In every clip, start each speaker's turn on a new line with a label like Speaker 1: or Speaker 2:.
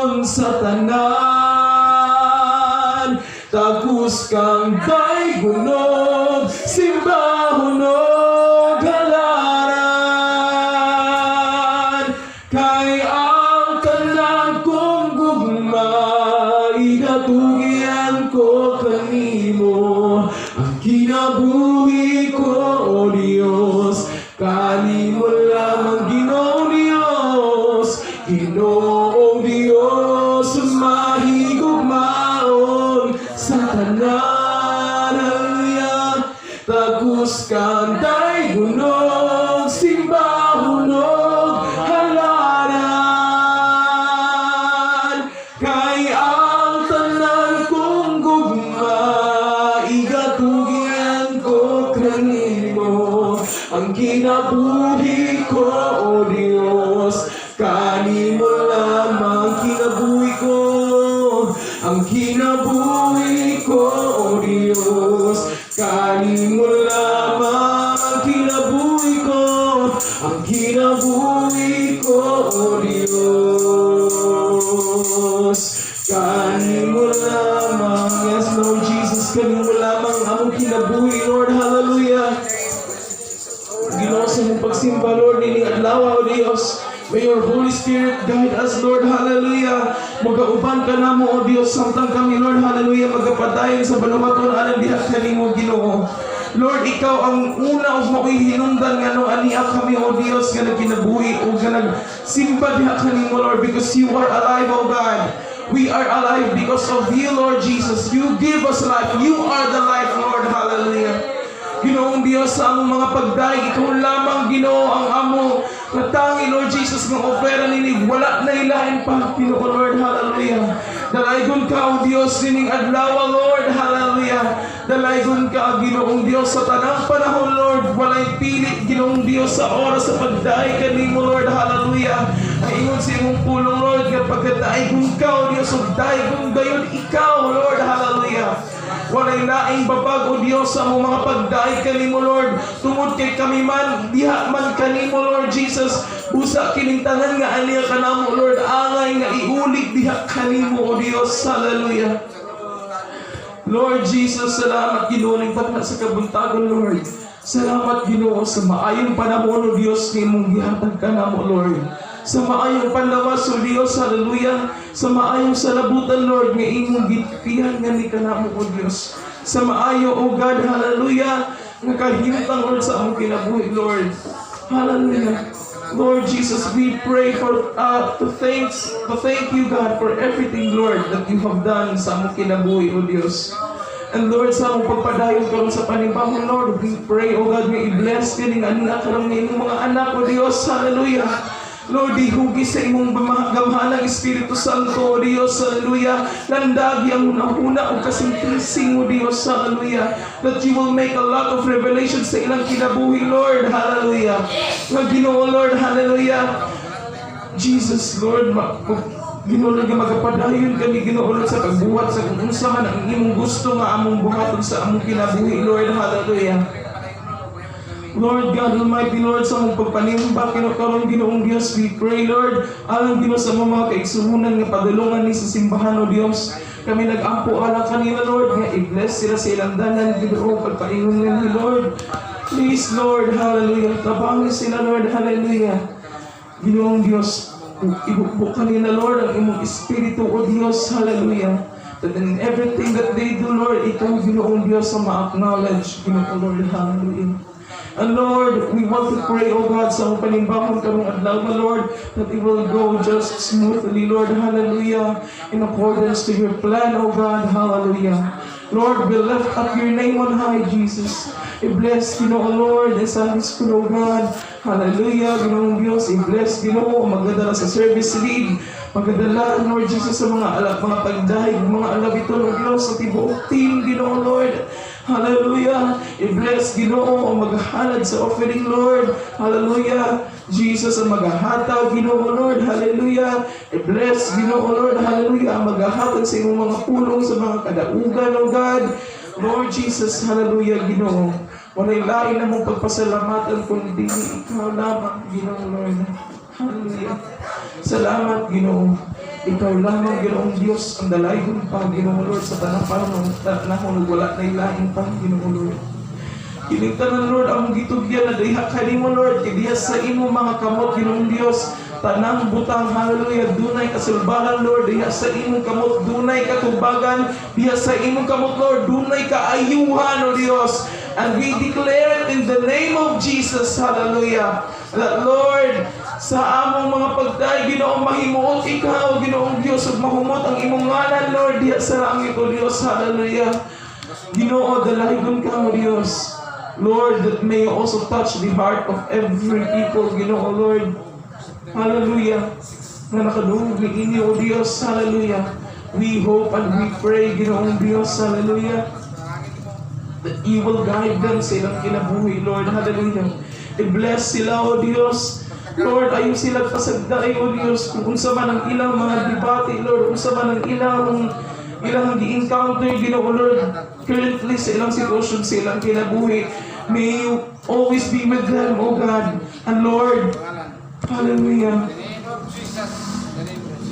Speaker 1: Panginoon sa tanan. Tagus kang daygunog, simbahunog halaran. Kay ang tanan kong gugma, igatugyan ko kanimo. Ang kinabuhi ko, O Diyos, kanimo lamang Ginoong Diyos. Ginoong Diyos, mahigugmaon sa tanan. Hallelujah. Tagus kang daygunog, simbahunog halaran. Kay ang tanan kong gugma, igatugyan ko kanimo. Ang kinabuhi ko, O Diyos, kanimo lamang kinabuhi ko. Ang kinabuhi ko, O Diyos, kanimo lamang ang kinabuhi ko. Ang kinabuhi ko, O Diyos, kanimo lamang. Yes, Lord Jesus, kanimo lamang ang kinabuhi, Lord. Hallelujah. Ginoo sa mong pagsimba, Lord, nining adlaw, O Diyos. May your Holy Spirit guide us, Lord. Hallelujah. Magauban ka na mo, O Diyos, samtang kami, Lord. Hallelujah. Magapadayon sa balumaton, alang diha kanimo, Ginoo. Lord, ikaw ang una o mako'y hinungdan nga no aniya kami, O Diyos, nga nagkinabuhi o nga nagsimba diha kanimo, Lord, because you are alive, O God. We are alive because of you, Lord Jesus. You give us life. You are the life, Lord. Hallelujah. Ginoong Diyos, sa among mga pagdaig, ikaw lamang, Ginoo, ang amo na tangi, Lord Jesus, ng ofera ninig, wala na ilahin pa, Ginoo, Lord, hallelujah. Dalaygon ka, O Diyos, nining adlaw, Lord, hallelujah. Dalaygon ka, Ginoong Diyos, sa tanang panahon, Lord, walay pili, Ginoong Diyos, sa oras sa pagdaig kanimo, Lord, hallelujah. Ay ingon sa imong pulong, Lord, kapag dalaygon ka, O Diyos, o dalaygon gayon ikaw, Lord, hallelujah. Walay laing babag, O Diyos, sa among mga pagdaig kanimo, Lord. Tungod kay kami man, diha man kanimo, Lord Jesus. Usa kinintangan nga aniya kanamo, Lord. Angay nga iulig diha kanimo, O Diyos. Hallelujah. Lord Jesus, salamat, Ginoo, ning pagna sa kabuntagon, Lord. Salamat, Ginoo, sa maayong panahon, O Diyos, ni imong gihatag kanamo, Lord. Sa maayong panlawas, O Diyos, hallelujah. Sa maayong salabutan, Lord, nga imong gitpihan nga ni kanamo, O Diyos. Sa maayo, O God, hallelujah, nga kahimtang, Lord, sa among kinabuhi, Lord. Hallelujah. Lord Jesus, we pray to thank you, God, for everything, Lord, that you have done sa among kinabuhi, O Diyos. And Lord, sa among pagpadayon karon sa panibamon, Lord, we pray, O God, nga i-bless kining anak karon nga imong mga anak, O Diyos, hallelujah. Lord, ihugis sa imong gamhanang Espiritu Santo, O Diyos, hallelujah. Landagi ang hunahuna o kasing-kasing, O Diyos, hallelujah. That you will make a lot of revelations sa ilang kinabuhi, Lord, hallelujah. Nga Ginoo, Lord, hallelujah. Jesus, Lord, Ginoo, nga magapadayon kami, Ginoo, Lord, sa pagbuhat sa kung unsa man ang imong gusto nga among buhaton sa among kinabuhi, Lord, hallelujah. Lord God Almighty, Lord, sa mong pagpanimba, karon Ginoong Diyos, we pray, Lord, alang Ginoo sa mga kaigsuhunan nga padulungan ni sa simbahan, O Diyos. Kami nag-ampo alang kanila, Lord, nga i-bless sila sa ilang danan, Ginoo, pagpaingon ni Lord. Please, Lord, hallelujah. Tabangin sila, Lord, hallelujah. Ginoong Diyos, ibukbuk kanila, Lord, ang imong Espiritu, O Diyos, hallelujah. That in everything that they do, Lord, ikaw, Ginoong Diyos, sa ma-acknowledge, Ginoo, Lord, hallelujah. And Lord, we want to pray, O God, sa mga panimbahon karong adlaw, Lord, that it will go just smoothly, Lord, hallelujah, in accordance to your plan, O God, hallelujah. Lord, we lift up your name on high, Jesus. I-bless, Ginoo, Lord, the Sunday school, O God, hallelujah, Ginoong Diyos, i-bless, Ginoo, magdadala sa service lead, magdadala, Lord Jesus, sa mga pagdahig, mga alabiton, O Diyos, sa tibuok team, Ginoo, Lord, hallelujah. I-bless, Ginoo, ang maghahalad sa offering, Lord. Hallelujah. Jesus ang maghahataw, Ginoo, Lord. Hallelujah. I-bless, Ginoo, Lord. Hallelujah. Ang maghahatag sa imong mga pulong sa mga kadaugan, O God. Lord Jesus, hallelujah, Ginoo. Walay lain na mong pagpasalamatan kundi ikaw lamang, Ginoo, Lord. Hallelujah. Salamat, Ginoo. Ikaw lamang, Ginoong Diyos, ang dalaygon pa, Ginoong Lord, sa tanang panahon, wala na ilaing pa, Ginoong Lord. Kinigtanan, Lord, ang gitugyan na diha kanimo, Lord, diha sa imo mga kamot, Ginoong Diyos, tanang butang, hallelujah, dunay kasulbahan, Lord, diha sa imong kamot, dunay katubagan, diha sa imong kamot, Lord, dunay kaayuhan, O Diyos. And we declare it in the name of Jesus, hallelujah, that, Lord, sa among mga pagday, Ginoong mahimuot ikaw, Ginoong Diyos, ug mahumot ang imong ngalan, Lord, diha sa langit, O Diyos, hallelujah. Ginoo, dalaygon ka, O Diyos. Lord, that may you also touch the heart of every people, Ginoo, Lord. Hallelujah. Na nakadungog ni inyo, O Diyos, hallelujah. We hope and we pray, Ginoong Diyos, hallelujah, that you will guide them sa ilang kinabuhi, Lord, hallelujah. I-bless sila, O Diyos. Lord, ayaw sila pasagday, O Diyos, kung unsa man ang ilang mga debate, Lord, unsa man ang ilang gi-encounter, Ginoo, Lord, currently sa ilang sitwasyon, sa ilang kinabuhi. May you always be with them, O God. And Lord, hallelujah,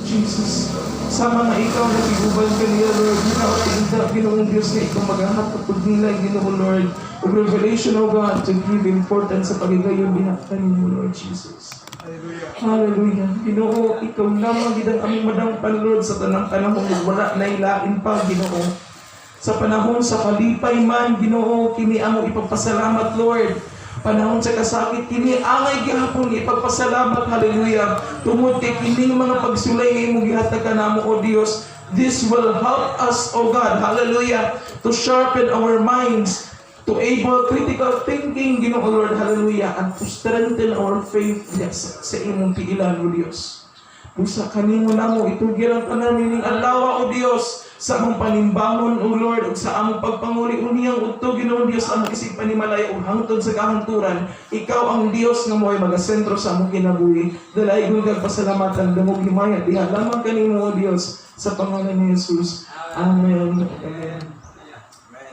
Speaker 1: Jesus, sama na ikaw na tiguban ka niya, Lord. Ginoong Diyos na ikaw maghahatapod nila, Ginoo, Lord, of revelation, O God, to give importance sa pagigayon binaktan niyo, Lord Jesus. Hallelujah. Ginoo, ikaw lamang gidang aming madangpan, Lord, sa tanang panahon wala na ilain pa, Ginoo. Sa panahon sa kalipay man, Ginoo, kini amo ipagpasalamat, Lord. Panahon sa kasakit, kini angay gihapon ipagpasalamat, hallelujah. Tungod kay kini mga pagsulay nga imong gihatag kanamo, O Dios. This will help us, O God, hallelujah, to sharpen our minds, to able critical thinking, Ginoo, Lord, hallelujah, and to strengthen our faith, yes, sa imong piilan, O Dios. Usa kanimo namo itugyan ang tanan ning adlaw, O Dios, sa among panimbangon, O Lord, ug sa among pagpanguli uniyang udto, Ginoo Dios, among isig panimalay ug hangtod sa kahangturan. Ikaw ang Dios nga mo'y magasentro sa among kinabuhi. Dalaygon kag pasalamatan, dungog himaya diha lamang kanimo, O Dios, sa pangalan ni Jesus. Amen. Amen.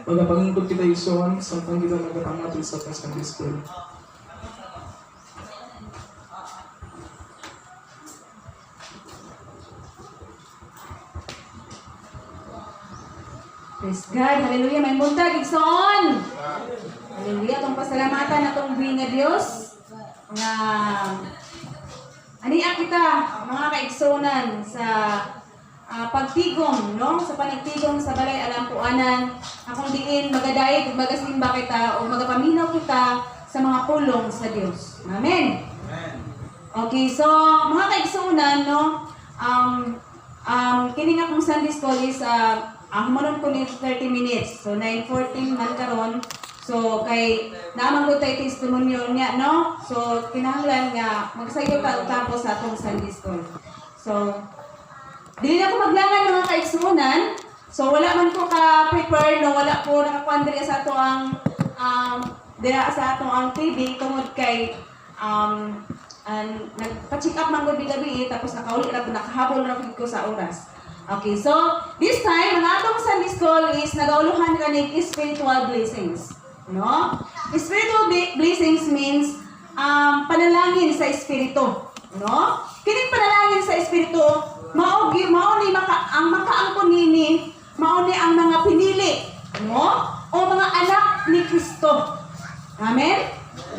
Speaker 1: Magapangingkod kita isuan, samtang kita magapamatil sa Sunday School.
Speaker 2: Praise God, hallelujah, may buntag, igsoon. Hallelujah, itong pasalamatan na itong buhay na Diyos. Nga, aniya kita, mga kaigsonan, sa pagtigom, no? Sa panagtigom sa balay alampuanan, akong diin magadayeg ug magasimba kita o magapaminaw kita sa mga pulong sa Dios. Amen. Okay, so mga kaigsunan, no? Kini nga kong Sunday School is humanon ko ni 30 minutes. So 9:14 man karon. So kay naman ko tay testimonyo niya, no? So kinahanglan nga magsayo ka tapos sa atong Sunday School. So dili na ko maglangan mga kaigsunan. So wala man ko ka-prepare, no, wala ko nakakuan sa ato ang dira sa ato ang TV tungod kay nagpa-check up man ko bigabi tapos nakauli ra ko, nakahabol ra ko sa oras. Okay, so this time ang atong Sunday School is nagauluhan kanig spiritual blessings, no? Spiritual blessings means panalangin sa espiritu, no? Kining panalangin sa espiritu mao ni ang makaangkon nini, mao ni ang mga pinili, no? O mga anak ni Kristo. Amen?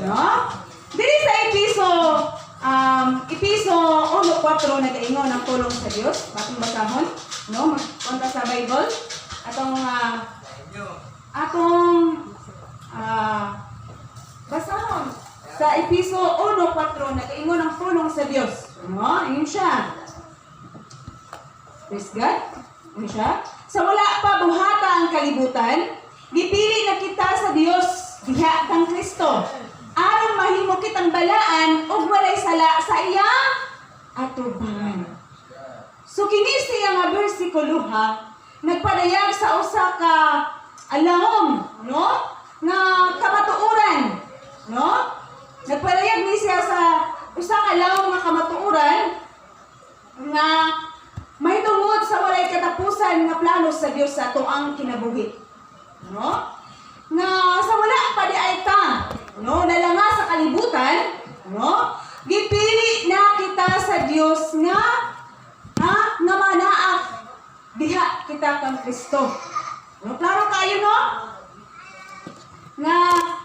Speaker 2: No? Dili sa Episo 1:4 nagaingon ang tulong sa Dios, atong basahon, no? Magpunta sa Bible basahon sa Episo 1:4 nagaingon ang tulong sa Dios, no? Ingon siya. Praise God. Ingon siya. Sa wala pa buhata ang kalibutan, gipili na kita sa Dios diha kang Kristo. Aron mahimo kitang balaan ug walay sala sa iyang atubangan. So kini siya nga bersikulo nagpadayag sa usa ka alahom, no? Nga kamatuoran, no? Nagpadayag ni siya sa usa ka alahom nga kamatuoran nga mahitungod sa walay katapusan nga plano sa Dios sa atoang kinabuhi. No? Nga sa wala pa di ay ta, no, nalanga sa kalibutan, no? Gipili na kita sa Dios nga nga diha kita kang Kristo. No, klaro kayo no? Nga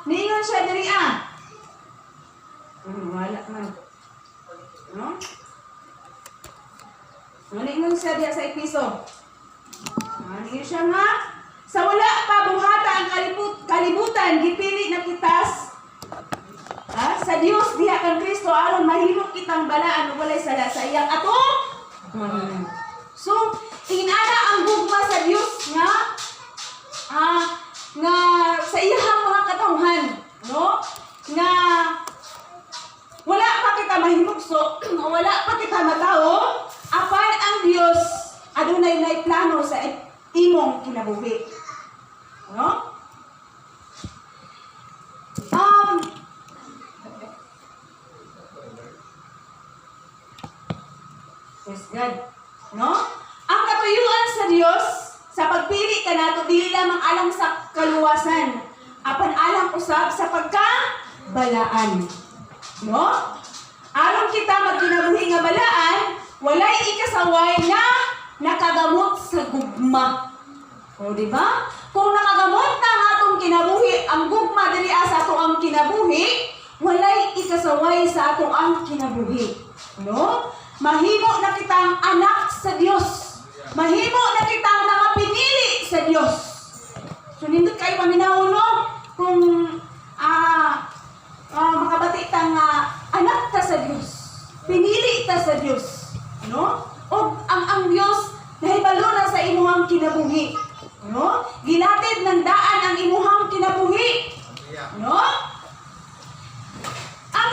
Speaker 2: niingon siya diri wala man. No? Niingon siya diha sa Episo. Niingon siya nga sa wala pa buhata ang kalibutan gipili na kitas sa Dios diha kang Kristo aron mahimo kitang balaan ug walay sala sa iyang ato. So, inana ang gugma sa Dios nga sa iyang mga katawhan, no? Nga wala pa kita mahimugso, wala pa kita matao, apan ang Dios adunay nay plano sa imong kinabuhi. No? Yes, God. No? Ang katuyuan sa Dios sa pagpili ka nato dili lamang alang sa kaluwasan, apan alang usab sa pagkabalaan. No? Aron kita magkinabuhi nga balaan, walay ikasaway na nakagamot sa gugma. O di ba? Kung nakagamot na ang atong kinabuhi, ang gugma diri sa ato ang kinabuhi, walay ikasaway sa ato ang kinabuhi. No? Mahimo na kitang anak sa Dios. Mahimo na kitang mga pinili sa Dios. So nindot kayo paminaw no kung makabati tang anak ta sa Dios. Pinili ta sa Dios, no? O ang Dios nahibalo na sa imuhang kinabuhi, no? Gilatid ng daan ang imuhang kinabuhi, no? Ang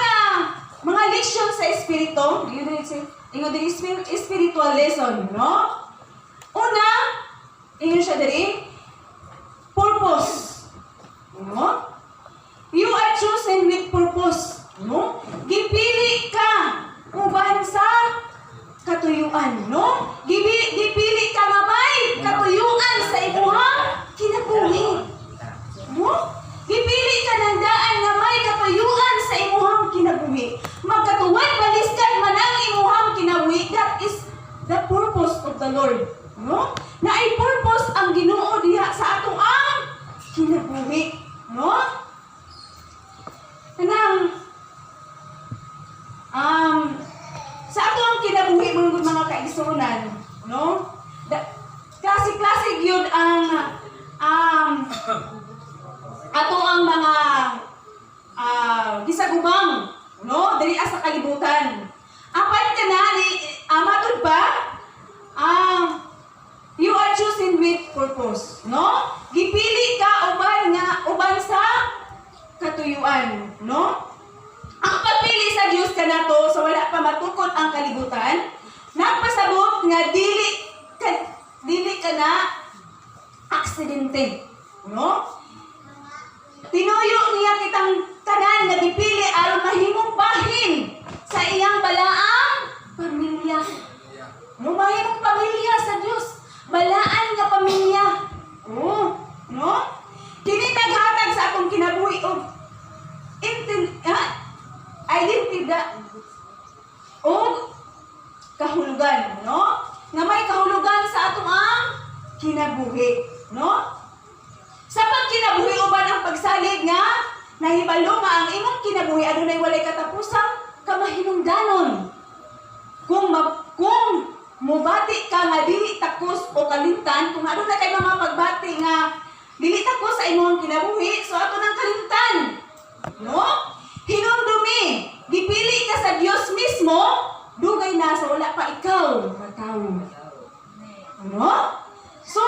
Speaker 2: mga leksyon sa espiritu, spiritual lesson, no? Una, inyo siya dali, purpose, no? You are chosen with purpose, no? Gipili ka uban sa katuyuan, no? Gipili ka nga may katuyuan sa imuhang kinabuhi, no? Gipili ka ng daan nga may katuyuan sa imuhang kinabuhi. Magkatuwad baliskan man ang imuhang kinabuhi. That is the purpose of the Lord, no? Na ay purpose ang Ginoo diha sa ato ang kinabuhi, no? Kanang sa ato ang kinabuhi mga kaigsunan, no? Klase-klase gyud ang ato ang mga gisagubang, no? Diri sa kalibutan. Apan kanani matud ba? You are chosen with purpose, no? Gipili ka uban sa katuyuan, no? Ang pagpili sa Dios kanato sa wala pa matukod ang kalibutan, nagpasabot nga dili ka na aksidente, no? Tinuyo niya kitang tanan nga dipili aron mahimong bahin sa iyang balaang pamilya. No, mahimong pamilya sa Dios, balaan nga pamilya. Oh, no? Kini naghatag sa atong kinabuhi og identidad o kahulugan, no? Nga may kahulugan sa atong ang kinabuhi, no? Sa pagkinabuhi uban ang pagsalig nga nahibalo nga ang imong kinabuhi adunay walay katapusang kamahinungdanon. Kung mubati ka nga dili takos o kalimtan, kung adunay kay mga pagbati nga dili takos sa imong kinabuhi, so ato nang kalimtan, no? Hinumdumi, gipili ka sa Dios mismo, dugay na sa wala pa ikaw matao. No? So,